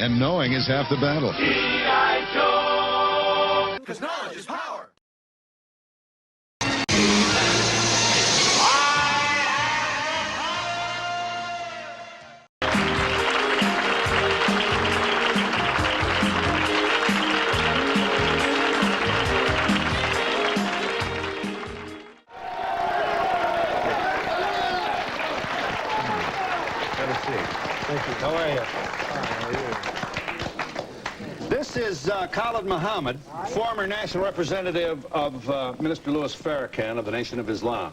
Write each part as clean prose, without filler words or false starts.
And knowing is half the battle. G.I. Joe! Because knowledge is power! Thank you. How are you? Fine. How are you? This is Khalid Muhammad, former national representative of Minister Louis Farrakhan of the Nation of Islam.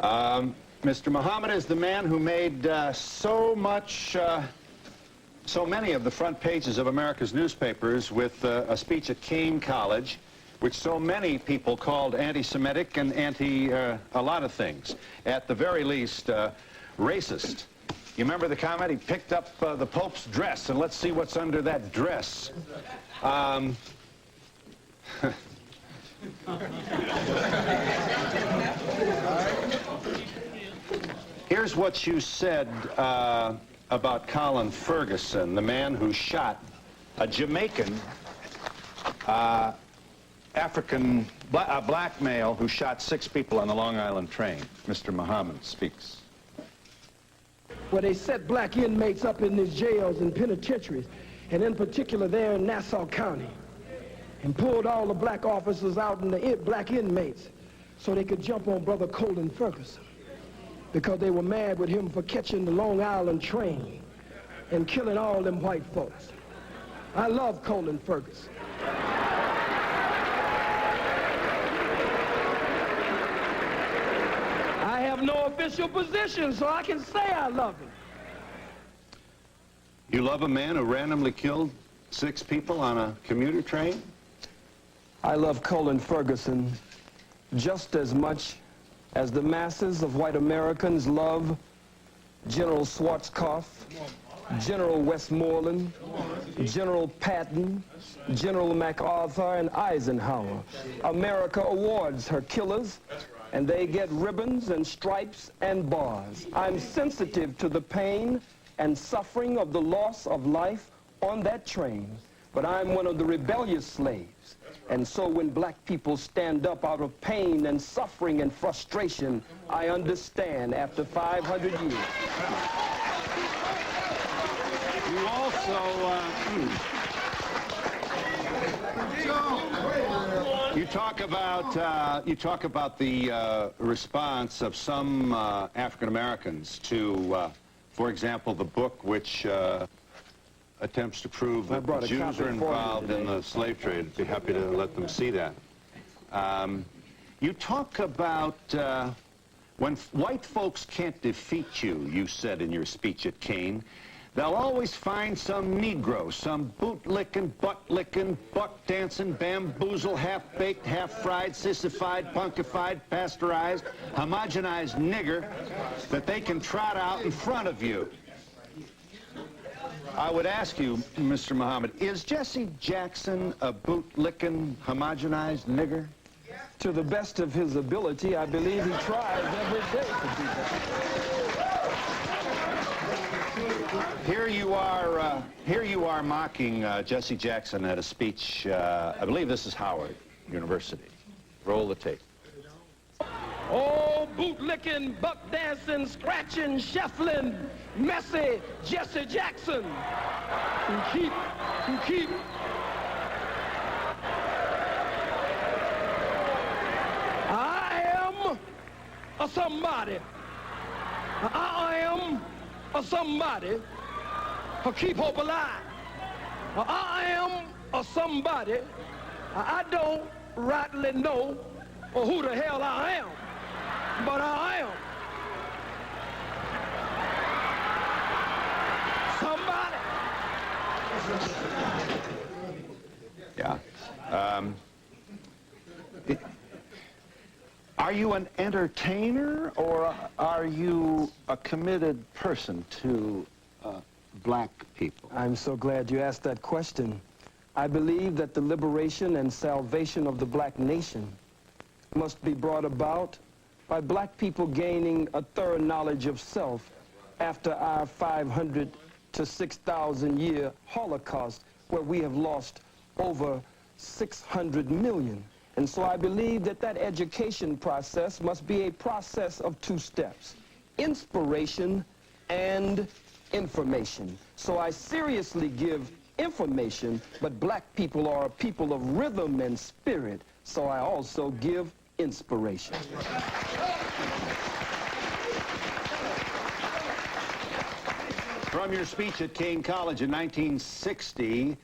Mr. Muhammad is the man who made so many of the front pages of America's newspapers with a speech at Kane College, which so many people called anti-Semitic and a lot of things. At the very least, racist. You remember the comment? He picked up the Pope's dress, and let's see what's under that dress. Here's what you said about Colin Ferguson, the man who shot a Jamaican a black male who shot 6 people on the Long Island train. Mr. Muhammad speaks. Where they set black inmates up in these jails and penitentiaries, and in particular there in Nassau County, and pulled all the black officers out and the black inmates so they could jump on Brother Colin Ferguson, because they were mad with him for catching the Long Island train and killing all them white folks. I love Colin Ferguson. I have no official position, so I can say I love him. You love a man who randomly killed 6 people on a commuter train? I love Colin Ferguson just as much as the masses of white Americans love General Schwarzkopf, General Westmoreland, General Patton, General MacArthur, and Eisenhower. America awards her killers, and they get ribbons and stripes and bars. I'm sensitive to the pain and suffering of the loss of life on that train, but I'm one of the rebellious slaves. And so when black people stand up out of pain and suffering and frustration, I understand after 500 years. You also, you talk about the response of some African Americans to, for example, the book which attempts to prove that the Jews are involved in the slave trade. I'd be happy to let them see that. You talk about when white folks can't defeat you, you said in your speech at Kane, they'll always find some Negro, some boot-licking, butt-licking, buck-dancing, bamboozle, half-baked, half-fried, sissified, punkified, pasteurized, homogenized nigger that they can trot out in front of you. I would ask you, Mr. Muhammad, is Jesse Jackson a boot-licking, homogenized nigger? To the best of his ability, I believe he tries every day to do that. Here you are mocking Jesse Jackson at a speech, I believe this is Howard University. Roll the tape. Oh, boot-licking, buck-dancing, scratching, shuffling, messy Jesse Jackson, who keep I am a somebody. I am a somebody who keep hope alive. I am a somebody. I don't rightly know who the hell I am, but I am somebody. Yeah. Are you an entertainer, or are you a committed person to black people? I'm so glad you asked that question. I believe that the liberation and salvation of the black nation must be brought about by black people gaining a thorough knowledge of self after our 500 to 6,000 year Holocaust where we have lost over 600 million. And so I believe that that education process must be a process of two steps: inspiration and information. So I seriously give information, but black people are a people of rhythm and spirit, so I also give inspiration. From your speech at Kane College in 1960,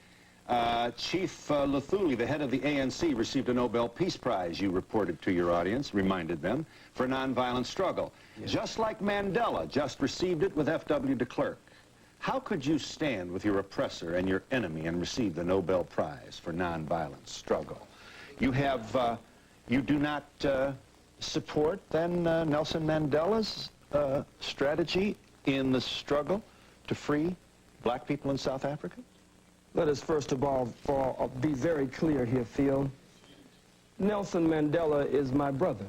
Chief Luthuli, the head of the ANC, received a Nobel Peace Prize, you reported to your audience, reminded them, for nonviolent struggle. Yes. Just like Mandela just received it with F.W. de Klerk. How could you stand with your oppressor and your enemy and receive the Nobel Prize for nonviolent struggle? You have, you do not support, then, Nelson Mandela's strategy in the struggle to free black people in South Africa? Let us first of all be very clear here, Phil. Nelson Mandela is my brother.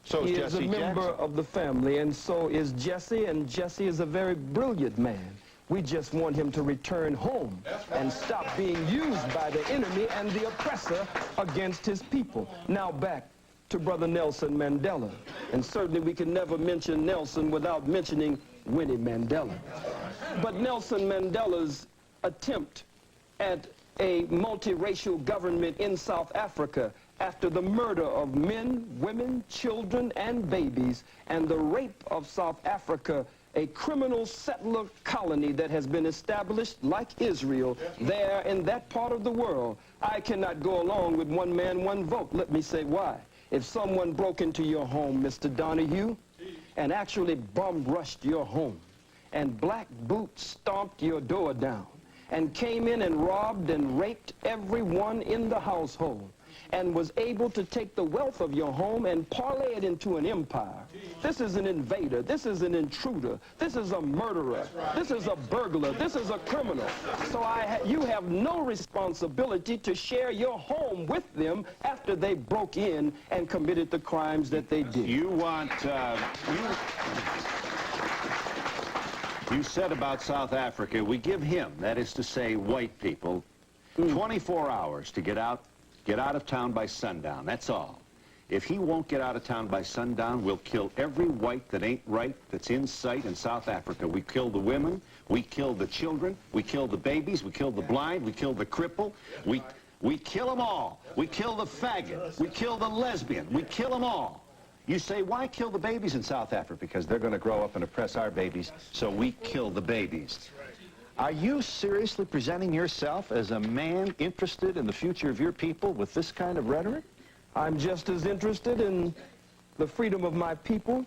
So is He Jesse is a member Jackson. of the family, and so is Jesse, and Jesse is a very brilliant man. We just want him to return home and stop being used by the enemy and the oppressor against his people. Now back to Brother Nelson Mandela. And certainly we can never mention Nelson without mentioning Winnie Mandela. But Nelson Mandela's attempt at a multiracial government in South Africa after the murder of men, women, children, and babies, and the rape of South Africa, a criminal settler colony that has been established like Israel there in that part of the world. I cannot go along with one man, one vote. Let me say why. If someone broke into your home, Mr. Donahue, and actually bomb-rushed your home, and black boots stomped your door down, and came in and robbed and raped everyone in the household, and was able to take the wealth of your home and parlay it into an empire. This is an invader. This is an intruder. This is a murderer. This is a burglar. This is a criminal. So you have no responsibility to share your home with them after they broke in and committed the crimes that they did. You want, you said about South Africa, we give him, that is to say white people, 24 hours to get out of town by sundown. That's all. If he won't get out of town by sundown, we'll kill every white that ain't right that's in sight in South Africa. We kill the women, we kill the children, we kill the babies, we kill the blind, we kill the cripple, we kill them all. We kill the faggot, we kill the lesbian, we kill them all. You say, why kill the babies in South Africa? Because they're going to grow up and oppress our babies, so we kill the babies. Are you seriously presenting yourself as a man interested in the future of your people with this kind of rhetoric? I'm just as interested in the freedom of my people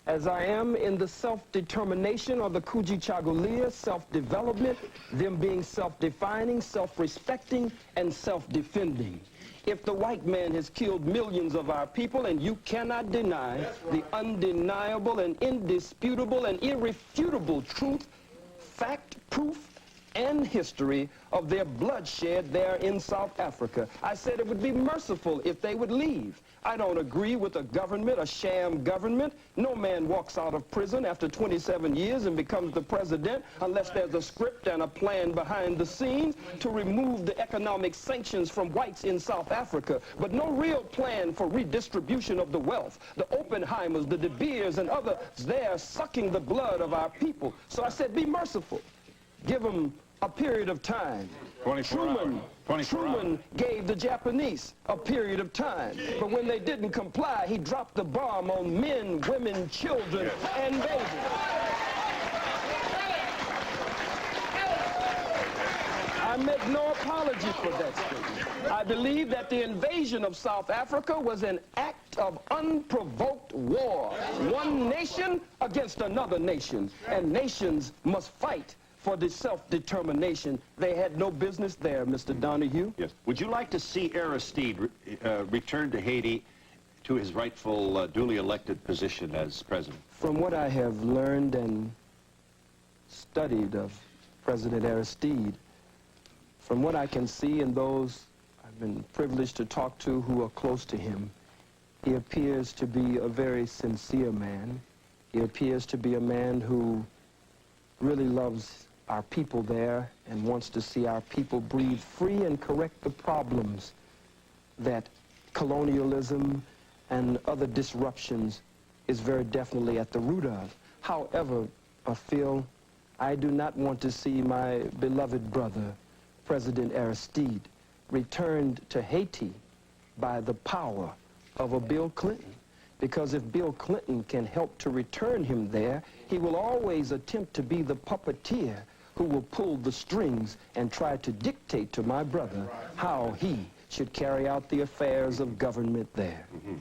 as I am in the self-determination or the Kujichagulia, self-development, them being self-defining, self-respecting, and self-defending. If the white man has killed millions of our people, and you cannot deny the undeniable and indisputable and irrefutable truth, fact, proof, and history of their bloodshed there in South Africa. I said it would be merciful if they would leave. I don't agree with a government, a sham government. No man walks out of prison after 27 years and becomes the president unless there's a script and a plan behind the scenes to remove the economic sanctions from whites in South Africa, but no real plan for redistribution of the wealth. The Oppenheimers, the De Beers, and others there sucking the blood of our people. So I said, be merciful. Give them a period of time. Truman gave the Japanese a period of time, but when they didn't comply, he dropped the bomb on men, women, children, and babies. I make no apology for that statement. I believe that the invasion of South Africa was an act of unprovoked war. One nation against another nation, and nations must fight for the self-determination. They had no business there, Mr. Donahue. Yes. Would you like to see Aristide return to Haiti to his rightful, duly elected position as president? From what I have learned and studied of President Aristide, from what I can see and those I've been privileged to talk to who are close to him, he appears to be a very sincere man. He appears to be a man who really loves our people there and wants to see our people breathe free and correct the problems that colonialism and other disruptions is very definitely at the root of. However, Phil, I do not want to see my beloved brother, President Aristide, returned to Haiti by the power of a Bill Clinton. Because if Bill Clinton can help to return him there, he will always attempt to be the puppeteer who will pull the strings and try to dictate to my brother how he should carry out the affairs of government there. Mm-hmm.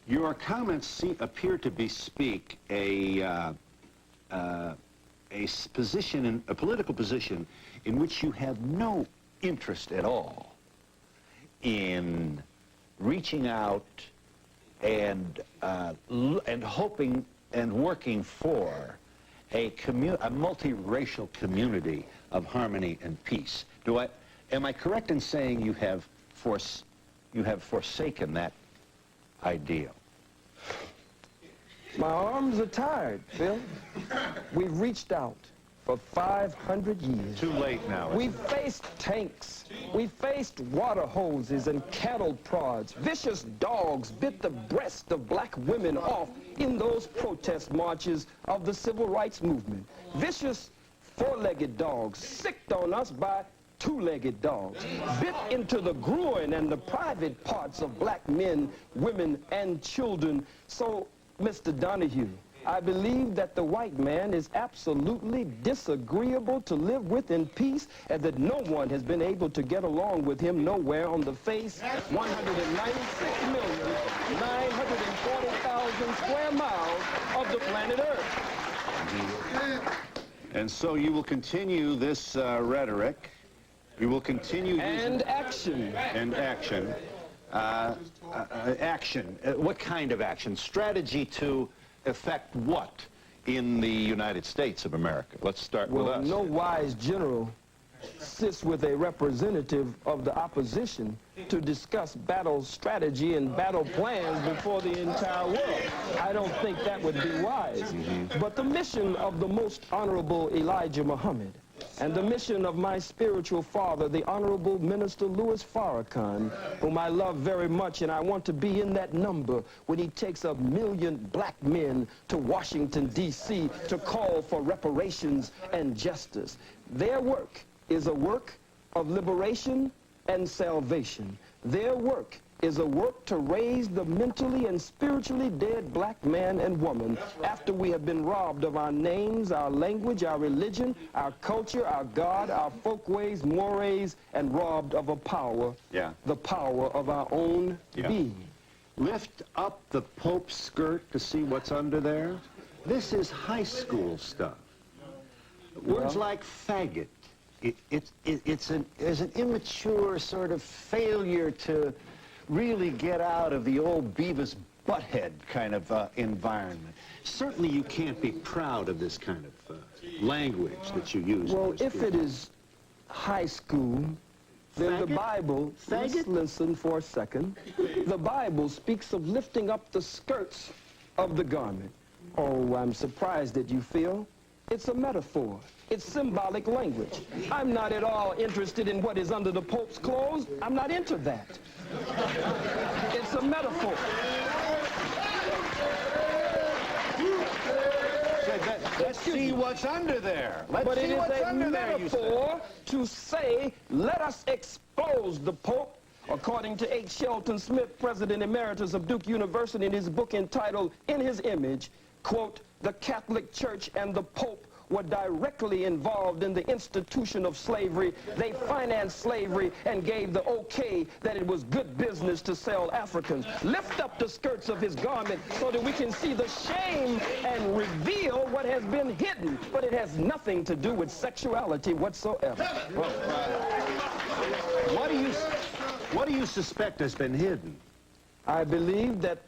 Your comments appear to bespeak a political position in which you have no interest at all in reaching out and hoping and working for a multiracial community of harmony and peace. Am I correct in saying you have forsaken that ideal? My arms are tired, Phil. We've reached out for 500 years. Too late now. We've faced tanks. We've faced water hoses and cattle prods. Vicious dogs bit the breast of black women off in those protest marches of the civil rights movement. Vicious four-legged dogs sicked on us by two-legged dogs, bit into the groin and the private parts of black men, women, and children. So, Mr. Donahue, I believe that the white man is absolutely disagreeable to live with in peace, and that no one has been able to get along with him nowhere on the face 196,940,000 square miles of the planet Earth. And so you will continue this rhetoric. You will continue and action. And action. Action. What kind of action? Strategy to affect what in the United States of America? Let's start with us. No wise general sits with a representative of the opposition to discuss battle strategy and battle plans before the entire world. I don't think that would be wise. Mm-hmm. But the mission of the most honorable Elijah Muhammad and the mission of my spiritual father, the Honorable Minister Louis Farrakhan, whom I love very much, and I want to be in that number when he takes 1 million black men to Washington, D.C. to call for reparations and justice. Their work is a work of liberation and salvation. Their work is a work to raise the mentally and spiritually dead black man and woman after we have been robbed of our names, our language, our religion, our culture, our God, our folkways, mores, and robbed of a power, the power of our own being. Lift up the Pope's skirt to see what's under there. This is high school stuff. Words like faggot. It's an immature sort of failure to really get out of the old Beavis Butthead kind of environment. Certainly you can't be proud of this kind of language that you use. Well, if it is high school, then the Bible, listen for a second, the Bible speaks of lifting up the skirts of the garment. Oh, I'm surprised that you feel. It's a metaphor. It's symbolic language. I'm not at all interested in what is under the Pope's clothes. I'm not into that. It's a metaphor. Let's see what's under there. But it is a metaphor to say, let us expose the Pope, according to H. Shelton Smith, President Emeritus of Duke University, in his book entitled, In His Image, quote, the Catholic Church and the Pope were directly involved in the institution of slavery. They financed slavery and gave the okay that it was good business to sell Africans. Lift up the skirts of his garment so that we can see the shame and reveal what has been hidden. But it has nothing to do with sexuality whatsoever. Well, what do you suspect has been hidden? I believe that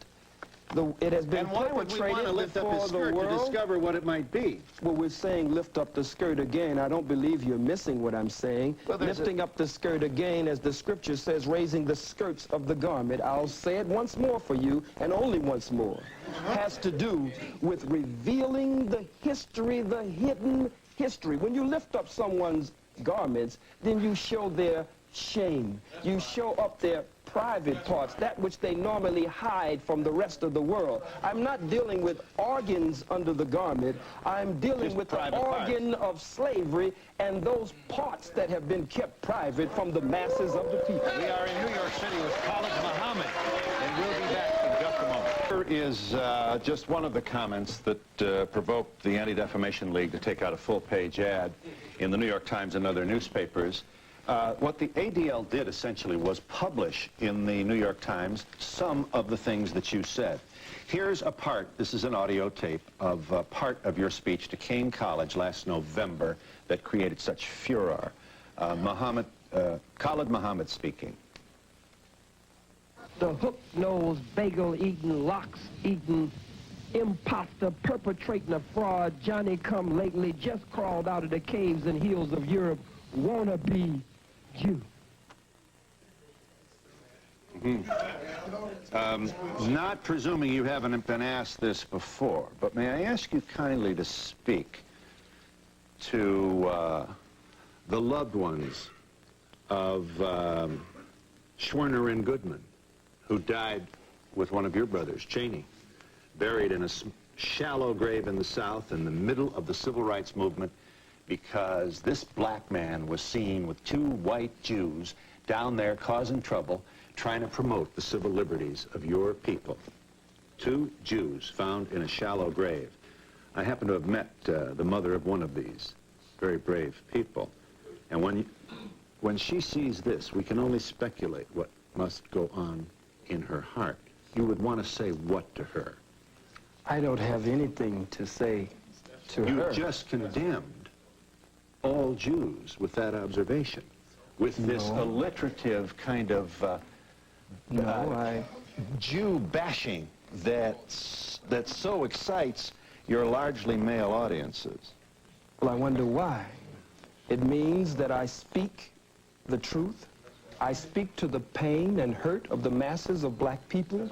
it has been perpetrated. And why would we want to lift up his skirt to discover what it might be? Well, we're saying lift up the skirt again. I don't believe you're missing what I'm saying. Well, lifting up the skirt again, as the scripture says, raising the skirts of the garment. I'll say it once more for you, and only once more. Has to do with revealing the history, the hidden history. When you lift up someone's garments, then you show their shame. You show up their private parts, that which they normally hide from the rest of the world. I'm not dealing with organs under the garment. I'm dealing with the organ of slavery and those parts that have been kept private from the masses of the people. We are in New York City with Khalid Muhammad, and we'll be back in just a moment. Here is just one of the comments that provoked the Anti-Defamation League to take out a full-page ad in the New York Times and other newspapers. What the ADL did essentially was publish in the New York Times some of the things that you said. Here's a part, this is an audio tape, of part of your speech to Kane College last November that created such furor. Khalid Muhammad speaking. The hook-nosed, bagel-eating, lox-eating, imposter perpetrating a fraud, Johnny-come-lately, just crawled out of the caves and hills of Europe, wannabe Jew. Not presuming you haven't been asked this before, but may I ask you kindly to speak to the loved ones of Schwerner and Goodman, who died with one of your brothers, Cheney, buried in a shallow grave in the South in the middle of the Civil Rights Movement, because this black man was seen with two white Jews down there causing trouble, trying to promote the civil liberties of your people. Two Jews found in a shallow grave. I happen to have met the mother of one of these very brave people. And when she sees this, we can only speculate what must go on in her heart. You would want to say what to her? I don't have anything to say to her. You just condemned all Jews with that observation, with this alliterative kind of Jew bashing that so excites your largely male audiences. Well, I wonder why. It means that I speak the truth. I speak to the pain and hurt of the masses of black people.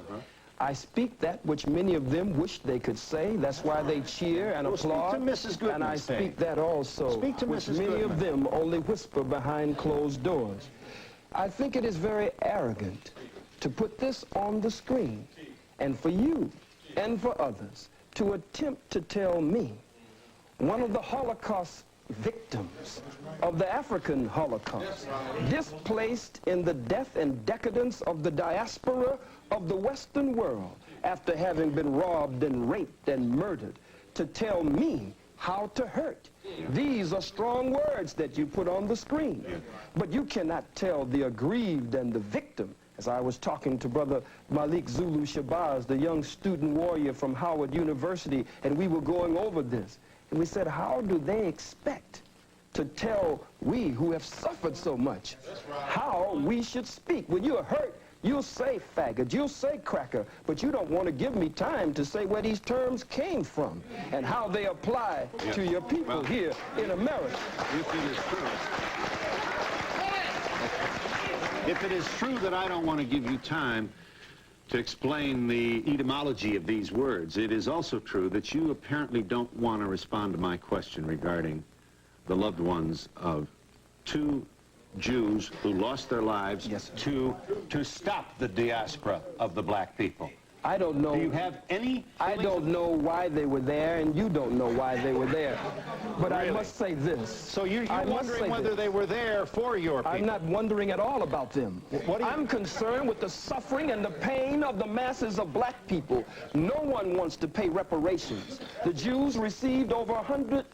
I speak that which many of them wish they could say. That's why they cheer and applaud. Speak to Mrs. Goodman. And I speak that also, Speak to which Mrs. many Goodman. of them only whisper behind closed doors. I think it is very arrogant to put this on the screen, and for you and for others to attempt to tell me, one of the Holocaust victims of the African Holocaust, displaced in the death and decadence of the diaspora of the Western world after having been robbed and raped and murdered, to tell me how to hurt. These are strong words that you put on the screen, but you cannot tell the aggrieved and the victim. As I was talking to Brother Malik Zulu Shabazz, the young student warrior from Howard University, and we were going over this. And we said, how do they expect to tell we who have suffered so much how we should speak? When you're hurt, you'll say faggot, you'll say cracker, but you don't want to give me time to say where these terms came from and how they apply to your people here in America. If it is true that I don't want to give you time to explain the etymology of these words, it is also true that you apparently don't want to respond to my question regarding the loved ones of two Jews who lost their lives to stop the diaspora of the black people. I don't know. Do you have any? I don't know why they were there, and you don't know why they were there. But Really? I must say this. So you're wondering whether they were there for your people? I'm not wondering at all about them. What do you... I'm concerned with the suffering and the pain of the masses of black people. No one wants to pay reparations. The Jews received over $100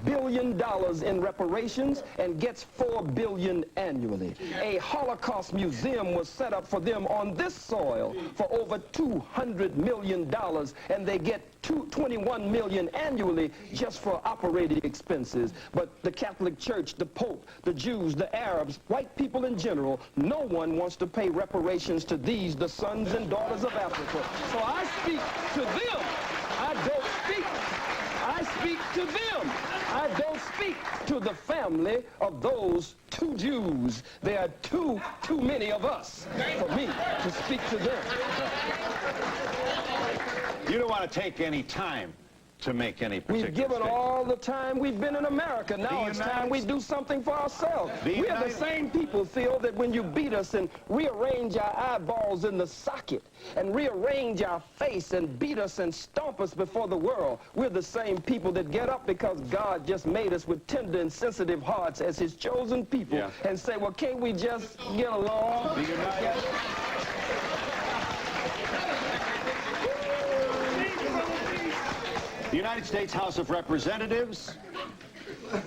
billion in reparations and gets $4 billion annually. A Holocaust museum was set up for them on this soil for over $200 million, and they get $21 million annually just for operating expenses. But the Catholic Church, the Pope, the Jews, the Arabs, white people in general, no one wants to pay reparations to these, the sons and daughters of Africa. So I speak to them. I don't speak. I speak to them. I don't speak to the family of those two Jews. There are too many of us for me to speak to them. You don't want to take any time to make any particular We've given statement. all the time we've been in America. Now it's time we do something for ourselves. We are the same people, Phil, that when you beat us and rearrange our eyeballs in the socket and rearrange our face and beat us and stomp us before the world, we're the same people that get up because God just made us with tender and sensitive hearts as his chosen people and say, well, can't we just get along? The United States House of Representatives,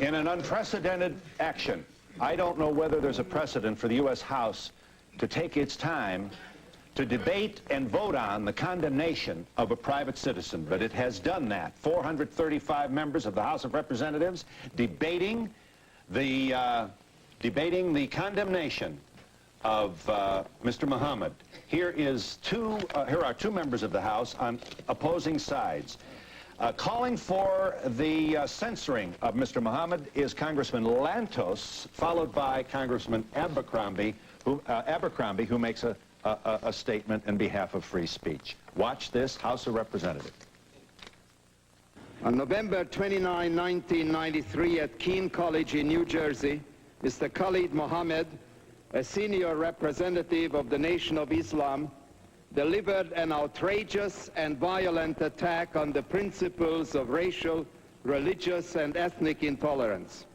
in an unprecedented action, I don't know whether there's a precedent for the U.S. House to take its time to debate and vote on the condemnation of a private citizen, but it has done that. 435 members of the House of Representatives debating the condemnation of Mr. Muhammad. Here are two members of the House on opposing sides. Calling for the censoring of Mr. Muhammad is Congressman Lantos, followed by Congressman Abercrombie, who makes a statement in behalf of free speech. Watch this, House of Representatives. On November 29, 1993, at Keene College in New Jersey, Mr. Khalid Mohammed, a senior representative of the Nation of Islam, delivered an outrageous and violent attack on the principles of racial, religious, and ethnic intolerance.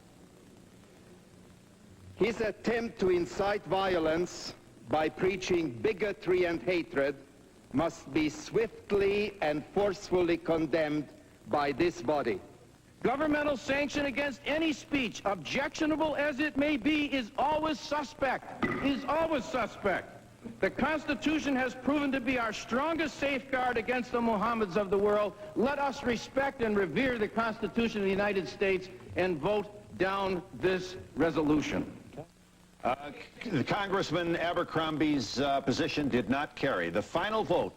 His attempt to incite violence by preaching bigotry and hatred must be swiftly and forcefully condemned by this body. Governmental sanction against any speech, objectionable as it may be, is always suspect. The Constitution has proven to be our strongest safeguard against the Mohammeds of the world. Let us respect and revere the Constitution of the United States and vote down this resolution. Congressman Abercrombie's position did not carry. The final vote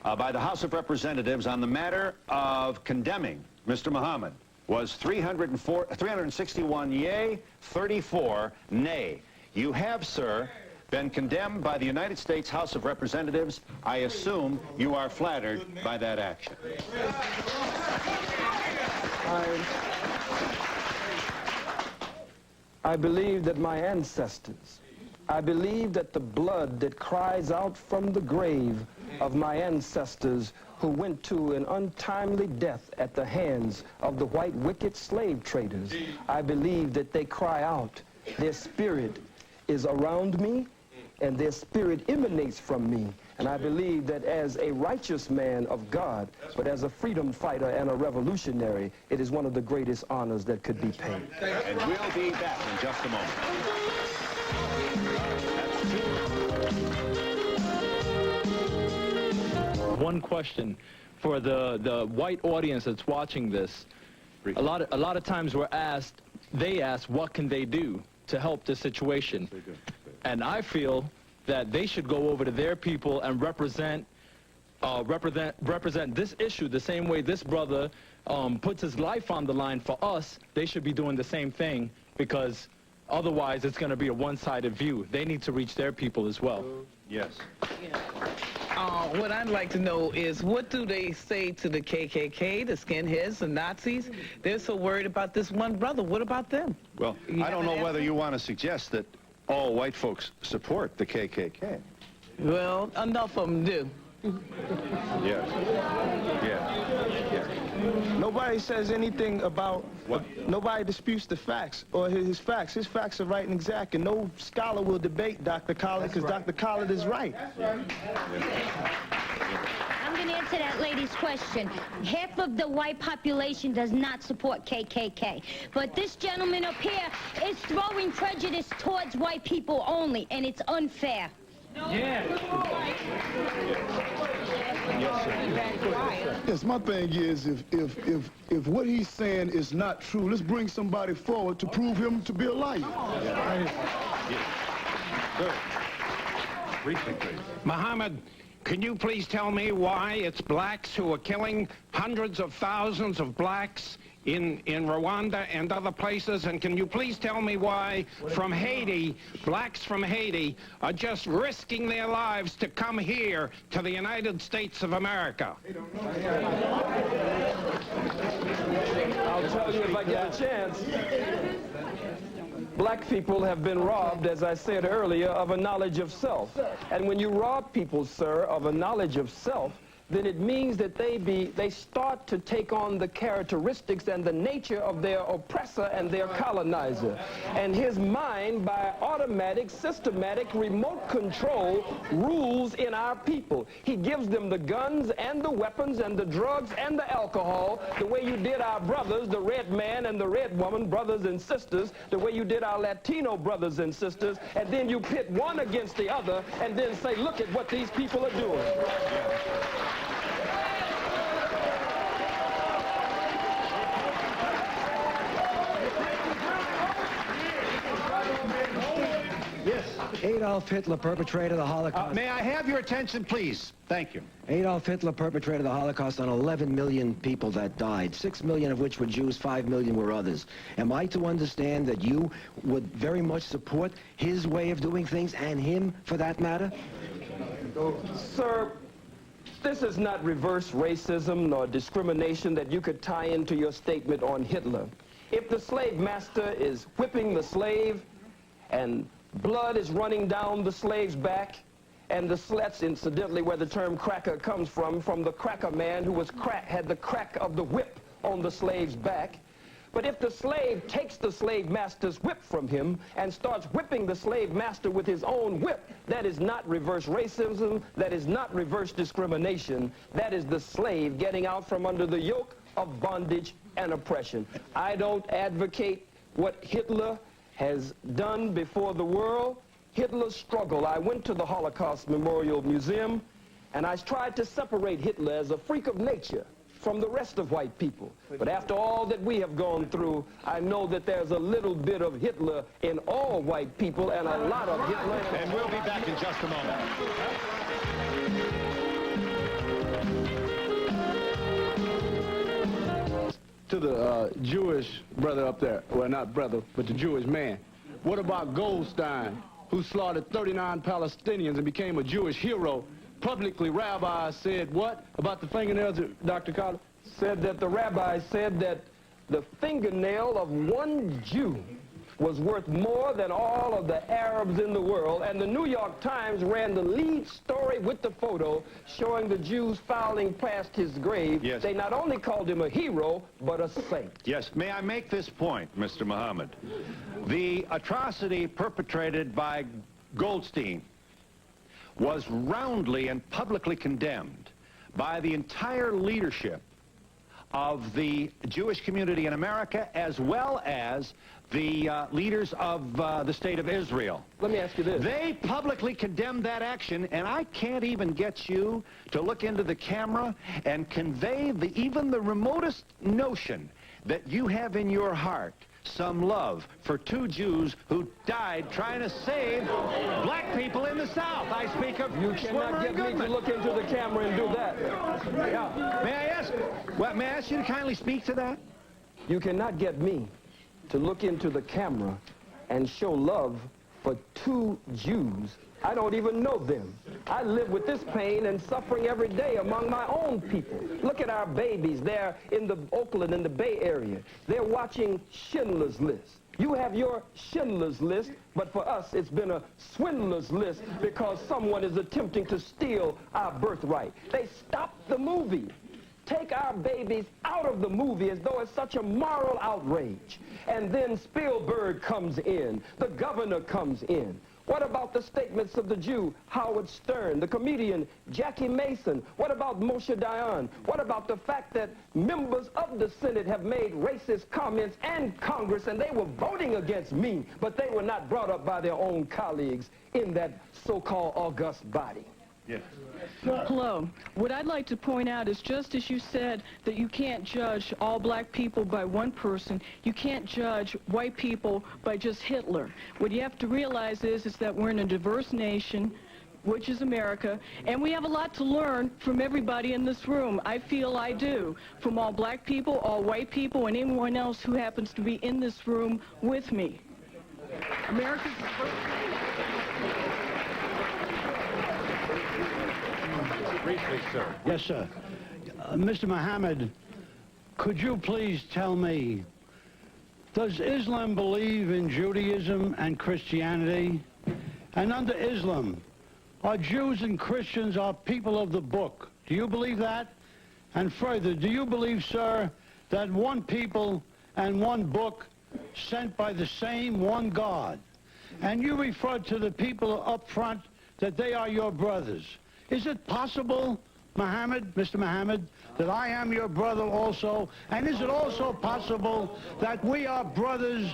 by the House of Representatives on the matter of condemning Mr. Muhammad was 361 yea, 34 nay. You have, sir, been condemned by the United States House of Representatives. I assume you are flattered by that action. I believe that my ancestors, I believe that the blood that cries out from the grave of my ancestors who went to an untimely death at the hands of the white wicked slave traders, I believe that they cry out. Their spirit is around me, and their spirit emanates from me. And I believe that as a righteous man of God, but as a freedom fighter and a revolutionary, it is one of the greatest honors that could be paid. And we'll be back in just a moment. One question for the white audience that's watching this. A lot of times they ask, what can they do to help the situation? And I feel that they should go over to their people and represent this issue the same way this brother puts his life on the line for us. They should be doing the same thing, because otherwise it's going to be a one-sided view. They need to reach their people as well. Yes. What I'd like to know is, what do they say to the KKK, the skinheads, the Nazis? They're so worried about this one brother. What about them? Well, I don't know whether you want to suggest that all white folks support the KKK. Well, enough of them do. Yes. Yeah. Nobody says anything about What? Nobody disputes the facts or his facts. His facts are right and exact, and no scholar will debate Dr. Khalid, because Dr. Khalid is right. I'm going to answer that lady's question. Half of the white population does not support KKK. But this gentleman up here is throwing prejudice towards white people only, and it's unfair. Yes, my thing is, if what he's saying is not true, let's bring somebody forward to prove him to be a liar. Muhammad, can you please tell me why it's blacks who are killing hundreds of thousands of blacks in Rwanda and other places? And can you please tell me why from Haiti, blacks from Haiti are just risking their lives to come here to the United States of America? tell you if I get a chance. Black people have been robbed, as I said earlier, of a knowledge of self. And when you rob people, sir, of a knowledge of self, then it means that they start to take on the characteristics and the nature of their oppressor and their colonizer. And his mind, by automatic, systematic, remote control, rules in our people. He gives them the guns and the weapons and the drugs and the alcohol, the way you did our brothers, the red man and the red woman, brothers and sisters, the way you did our Latino brothers and sisters, and then you pit one against the other and then say, look at what these people are doing. Yes. Adolf Hitler perpetrated the Holocaust. May I have your attention, please? Thank you. Adolf Hitler perpetrated the Holocaust on 11 million people that died, 6 million of which were Jews, 5 million were others. Am I to understand that you would very much support his way of doing things, and him for that matter? Sir, this is not reverse racism nor discrimination that you could tie into your statement on Hitler. If the slave master is whipping the slave and blood is running down the slave's back, and that's incidentally where the term cracker comes from the cracker man who had the crack of the whip on the slave's back. But if the slave takes the slave master's whip from him and starts whipping the slave master with his own whip, that is not reverse racism, that is not reverse discrimination, that is the slave getting out from under the yoke of bondage and oppression. I don't advocate what Hitler has done before the world. Hitler's struggle. I went to the Holocaust Memorial Museum and I tried to separate Hitler as a freak of nature from the rest of white people. But after all that we have gone through, I know that there's a little bit of Hitler in all white people and a lot of Hitler. And we'll be back in just a moment. To the Jewish brother up there, well, not brother, but the Jewish man. What about Goldstein, who slaughtered 39 Palestinians and became a Jewish hero? Publicly, rabbis said what about the fingernails, Dr. Khalid? Said that the rabbi said that the fingernail of one Jew was worth more than all of the Arabs in the world, and the New York Times ran the lead story with the photo showing the Jews filing past his grave. Yes. They not only called him a hero, but a saint. Yes, may I make this point, Mr. Muhammad? The atrocity perpetrated by Goldstein was roundly and publicly condemned by the entire leadership of the Jewish community in America, as well as the leaders of the state of Israel. Let me ask you this. They publicly condemned that action, and I can't even get you to look into the camera and convey even the remotest notion that you have in your heart some love for two Jews who died trying to save black people in the South. I speak of You cannot get me to look into the camera and do that. Yeah. May I ask you to kindly speak to that? You cannot get me to look into the camera and show love for two Jews. I don't even know them. I live with this pain and suffering every day among my own people. Look at our babies. They're in the Oakland, in the Bay Area. They're watching Schindler's List. You have your Schindler's List, but for us it's been a swindler's list because someone is attempting to steal our birthright. They stopped the movie. Take our babies out of the movie as though it's such a moral outrage. And then Spielberg comes in. The governor comes in. What about the statements of the Jew, Howard Stern, the comedian, Jackie Mason? What about Moshe Dayan? What about the fact that members of the Senate have made racist comments and Congress, and they were voting against me, but they were not brought up by their own colleagues in that so-called august body? Yes. Hello. What I'd like to point out is just as you said that you can't judge all black people by one person, you can't judge white people by just Hitler. What you have to realize is that we're in a diverse nation, which is America, and we have a lot to learn from everybody in this room. I feel I do. From all black people, all white people, and anyone else who happens to be in this room with me. America's Briefly, sir. Yes, sir. Mr. Muhammad, could you please tell me Does Islam believe in Judaism and Christianity? And under Islam, are Jews and Christians are people of the book? Do you believe that? And further, do you believe, sir, that one people and one book sent by the same one God? And you referred to the people up front that they are your brothers. Is it possible, Muhammad, Mr. Muhammad, that I am your brother also? And is it also possible that we are brothers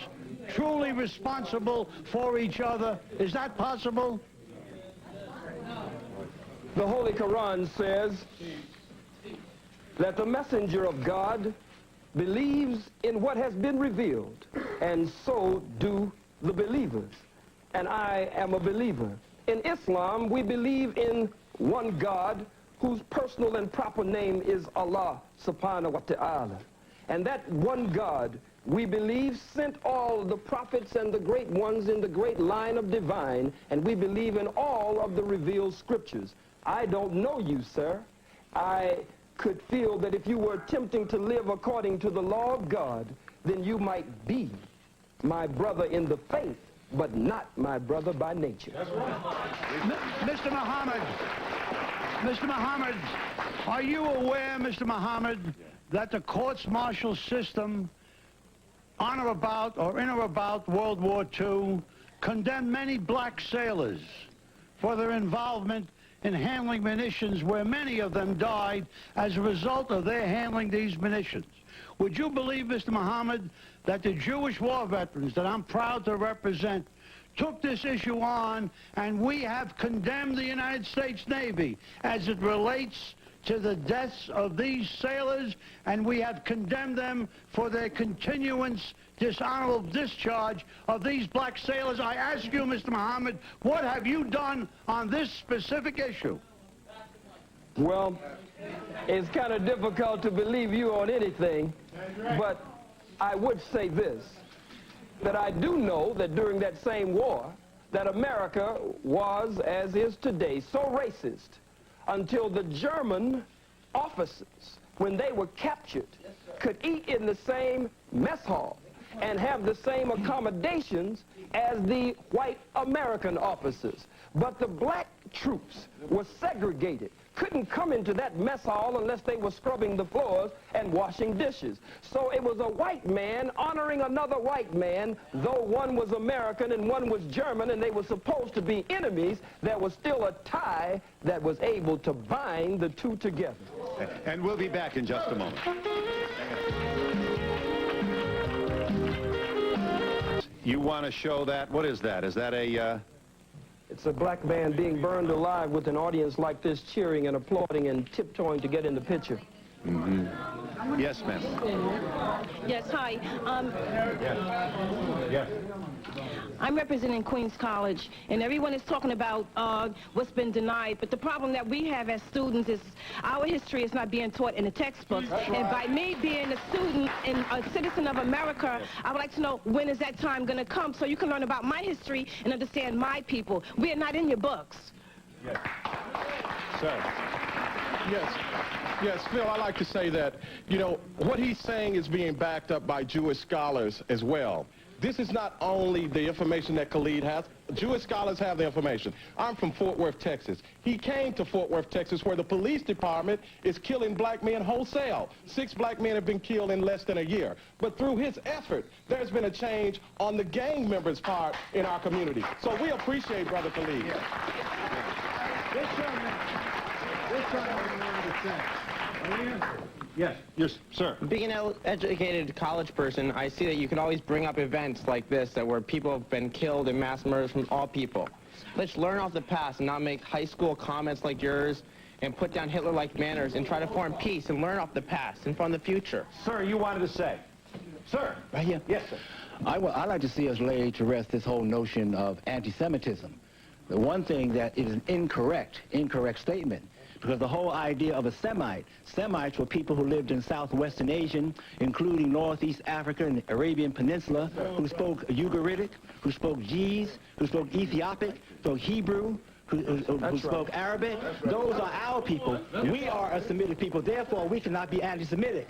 truly responsible for each other? Is that possible? The Holy Quran says that the messenger of God believes in what has been revealed, and so do the believers. And I am a believer. In Islam, we believe in one God whose personal and proper name is Allah subhanahu wa ta'ala. And that one God, we believe, sent all the prophets and the great ones in the great line of divine, and we believe in all of the revealed scriptures. I don't know you, sir. I could feel that if you were attempting to live according to the law of God, then you might be my brother in the faith, but not my brother by nature. That's right. Mr. Muhammad, are you aware, Mr. Muhammad, that the courts-martial system on or about or in or about World War II condemned many black sailors for their involvement in handling munitions, where many of them died as a result of their handling these munitions? Would you believe, Mr. Muhammad, that the Jewish war veterans that I'm proud to represent took this issue on, and we have condemned the United States Navy as it relates to the deaths of these sailors, and we have condemned them for their continuance dishonorable discharge of these black sailors? I ask you, Mr. Muhammad, what have you done on this specific issue? Well, it's kind of difficult to believe you on anything, but I would say this, that I do know that during that same war, that America was, as is today, so racist until the German officers, when they were captured, could eat in the same mess hall and have the same accommodations as the white American officers. But the black troops were segregated, couldn't come into that mess hall unless they were scrubbing the floors and washing dishes. So it was a white man honoring another white man, though one was American and one was German, and they were supposed to be enemies. There was still a tie that was able to bind the two together. And we'll be back in just a moment. You want to show that? What is that? Is that a... It's a black man being burned alive with an audience like this cheering and applauding and tiptoeing to get in the picture. Mm-hmm. Yes, ma'am. Yes, hi. Yes. I'm representing Queens College, and everyone is talking about what's been denied, but the problem that we have as students is our history is not being taught in the textbooks. Right. And by me being a student and a citizen of America, I would like to know, when is that time going to come so you can learn about my history and understand my people? We are not in your books. Yes. Sir. Yes, Phil, I like to say that, you know, what he's saying is being backed up by Jewish scholars as well. This is not only the information that Khalid has. Jewish scholars have the information. I'm from Fort Worth, Texas. He came to Fort Worth, Texas, where the police department is killing black men wholesale. 6 black men have been killed in less than a year. But through his effort, there's been a change on the gang members' part in our community. So we appreciate Brother Khalid. Yeah. This gentleman wanted to say. Yes, sir. Being an educated college person, I see that you can always bring up events like this, where people have been killed in mass murders from all people. Let's learn off the past and not make high school comments like yours and put down Hitler-like manners and try to form peace and learn off the past and from the future. Sir, you wanted to say. Sir. Right here. Yes, sir. I'd like to see us lay to rest this whole notion of anti-Semitism. The one thing that is an incorrect statement, because the whole idea of a Semites were people who lived in southwestern Asia, including northeast Africa and the Arabian Peninsula, who spoke Ugaritic, who spoke Ge'ez, who spoke Ethiopic, spoke Hebrew, who spoke Arabic. Those are our people. We are a Semitic people, therefore we cannot be anti-Semitic.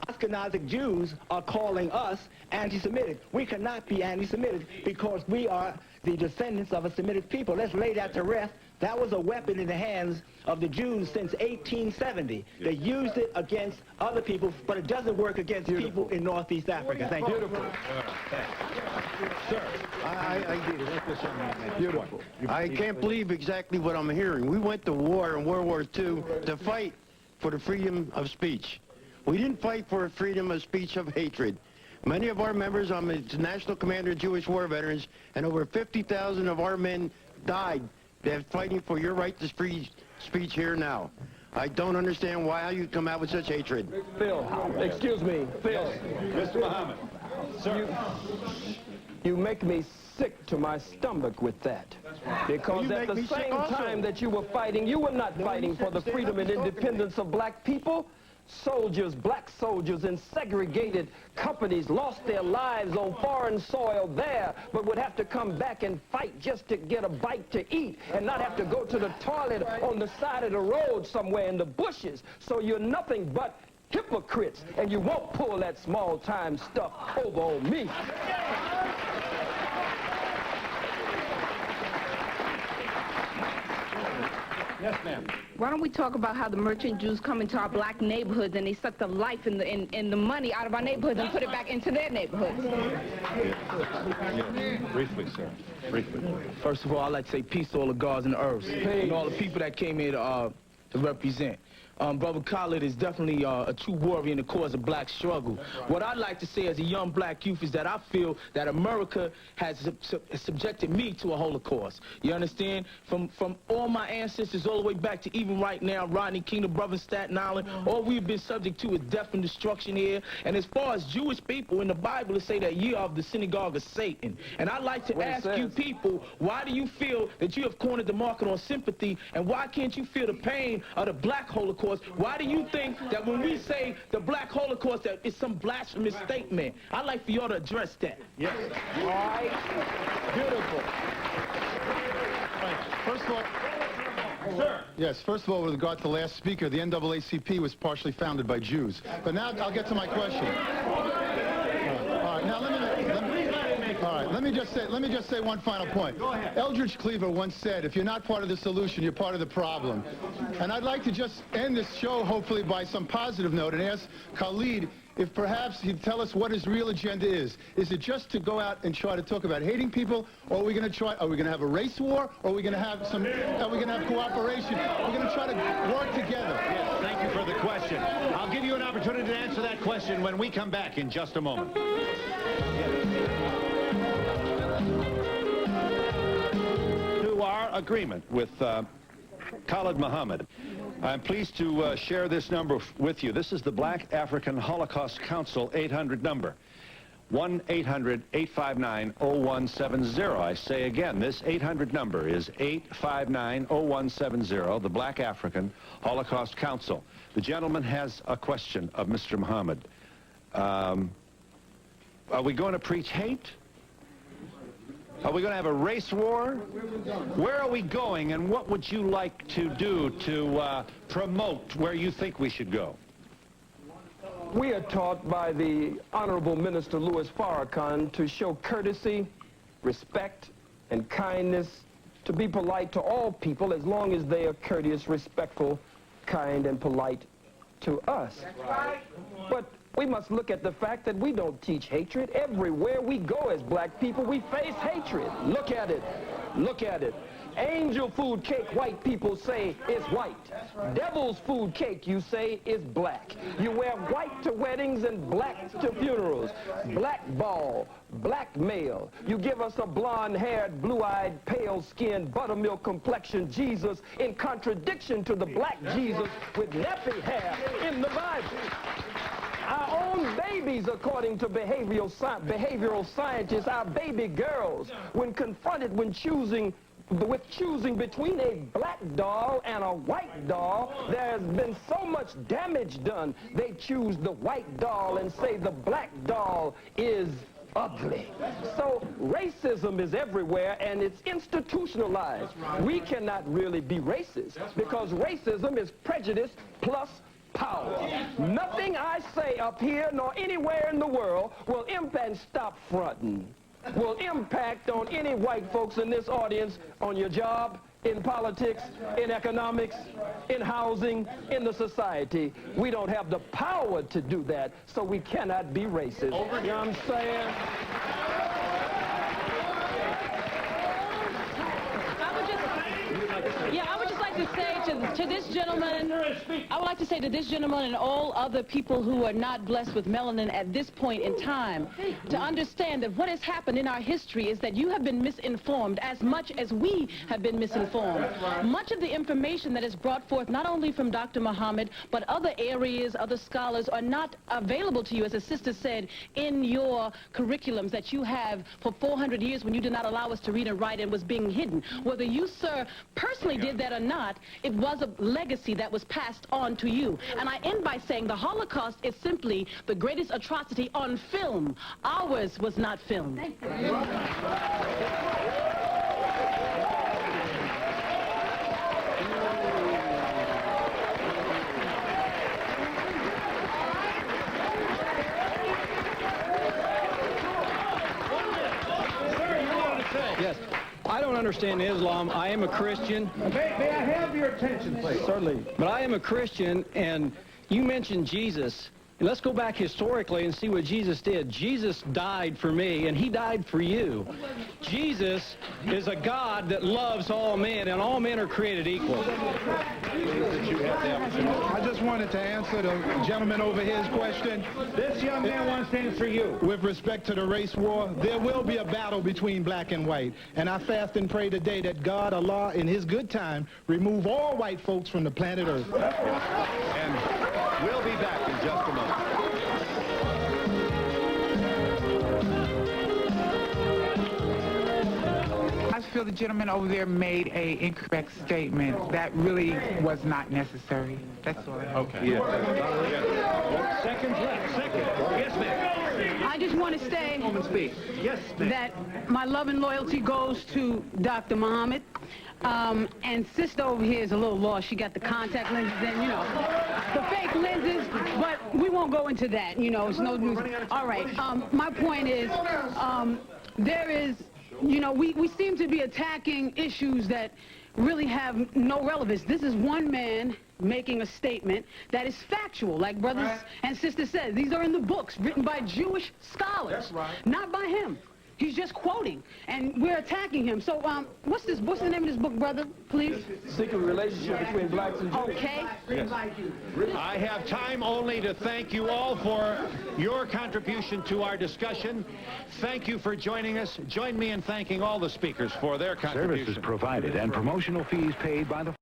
Ashkenazic Jews are calling us anti-Semitic. We cannot be anti-Semitic because we are the descendants of a Semitic people. Let's lay that to rest. That was a weapon in the hands of the Jews since 1870. They used it against other people, but it doesn't work against people in Northeast Africa. Thank you. Beautiful. Sir, I did it. Beautiful. I can't believe exactly what I'm hearing. We went to war in World War II to fight for the freedom of speech. We didn't fight for freedom of speech of hatred. Many of our members, I'm the National Commander of Jewish War Veterans, and over 50,000 of our men died fighting for your right to free speech here now. I don't understand why you come out with such hatred. Phil, excuse me, Phil. Mr. Muhammad. Sir. You make me sick to my stomach with that. Because at the same time that you were fighting, you were not fighting for the freedom and independence of black people. Soldiers, black soldiers in segregated companies lost their lives on foreign soil there, but would have to come back and fight just to get a bite to eat and not have to go to the toilet on the side of the road somewhere in the bushes. So you're nothing but hypocrites, and you won't pull that small-time stuff over on me. Yes, ma'am. Why don't we talk about how the merchant Jews come into our black neighborhoods and they suck the life and the money out of our neighborhoods and put it back into their neighborhoods? Briefly, sir. Briefly. First of all, I'd like to say peace to all the gods and the earths and all the people that came here to represent. Brother Khalid is definitely a true warrior in the cause of black struggle. What I'd like to say as a young black youth is that I feel that America has subjected me to a Holocaust. You understand? From all my ancestors all the way back to even right now, Rodney King, the brother in Staten Island, all we've been subject to is death and destruction here. And as far as Jewish people, in the Bible, it say that ye are of the synagogue of Satan. And I'd like to ask you people, why do you feel that you have cornered the market on sympathy, and why can't you feel the pain of the black Holocaust? Why do you think that when we say the black Holocaust that it's some blasphemous statement? I'd like for y'all to address that. Yes. All right. Beautiful. First of all, sir. Yes, first of all, with regard to the last speaker, the NAACP was partially founded by Jews. But now I'll get to my question. All right, now let me just say one final point. Go ahead. Eldridge Cleaver once said, if you're not part of the solution, you're part of the problem. And I'd like to just end this show, hopefully, by some positive note and ask Khalid if perhaps he'd tell us what his real agenda is. Is it just to go out and try to talk about hating people, or are we going to have a race war, or are we going to have cooperation? We're going to try to work together. Yes, thank you for the question. I'll give you an opportunity to answer that question when we come back in just a moment. To our agreement with Khalid Muhammad, I'm pleased to share this number with you. This is the Black African Holocaust Council 800 number. 1-800-859-0170. I say again, this 800 number is 859-0170, the Black African Holocaust Council. The gentleman has a question of Mr. Muhammad. Are we going to preach hate? Are we going to have a race war? Where are we going, and what would you like to do to promote where you think we should go? We are taught by the Honorable Minister Louis Farrakhan to show courtesy, respect, and kindness, to be polite to all people as long as they are courteous, respectful, kind, and polite to us. That's right. But we must look at the fact that we don't teach hatred. Everywhere we go as black people, we face hatred. Look at it. Look at it. Angel food cake, white people say, is white. Devil's food cake, you say, is black. You wear white to weddings and black to funerals. Black ball, black male. You give us a blonde-haired, blue-eyed, pale-skinned, buttermilk complexion Jesus in contradiction to the black Jesus with nappy hair in the Bible. Our own babies, according to behavioral scientists, our baby girls, when confronted with choosing between a black doll and a white doll, there's been so much damage done, they choose the white doll and say the black doll is ugly. So racism is everywhere, and it's institutionalized. We cannot really be racist, because racism is prejudice plus power. Nothing I say up here nor anywhere in the world will impact, stop fronting, will impact on any white folks in this audience, on your job, in politics, in economics, in housing, in the society. We don't have the power to do that, so we cannot be racist. You know what I'm saying? I would just like to say to this gentleman, I would like to say to this gentleman and all other people who are not blessed with melanin at this point in time, to understand that what has happened in our history is that you have been misinformed as much as we have been misinformed. Much of the information that is brought forth, not only from Dr. Muhammad, but other areas, other scholars, are not available to you, as the sister said, in your curriculums that you have for 400 years when you did not allow us to read and write and was being hidden. Whether you, sir, personally did that or not, it was a legacy that was passed on to you. And I end by saying the Holocaust is simply the greatest atrocity on film. Ours was not filmed. Thank you. Yes. I don't understand Islam. I am a Christian. May I have your attention, please? Certainly. But I am a Christian, and you mentioned Jesus. And let's go back historically and see what Jesus did. Jesus died for me, and he died for you. Jesus is a God that loves all men, and all men are created equal. I just wanted to answer the gentleman over here's question. This young man wants to answer you. With respect to the race war, there will be a battle between black and white. And I fast and pray today that God, Allah, in his good time, remove all white folks from the planet Earth. And we'll be back in just a moment. I feel the gentleman over there made an incorrect statement. That really was not necessary. That's all. Okay. Yeah. Seconds left. Second. Yes, ma'am. I just want to say Yes, ma'am. that my love and loyalty goes to Dr. Muhammad. And sister over here is a little lost. She got the contact lenses and, you know, the fake lenses, but we won't go into that. You know, it's no news. All right. My point is, there is, you know, we seem to be attacking issues that really have no relevance. This is one man making a statement that is factual, like brothers and sisters said. These are in the books written by Jewish scholars, That's right. not by him. He's just quoting, and we're attacking him. So, what's the name of this book, brother, please? Secret relationship between blacks and Jews. Okay. Yes. I have time only to thank you all for your contribution to our discussion. Thank you for joining us. Join me in thanking all the speakers for their contribution. Services provided and promotional fees paid by the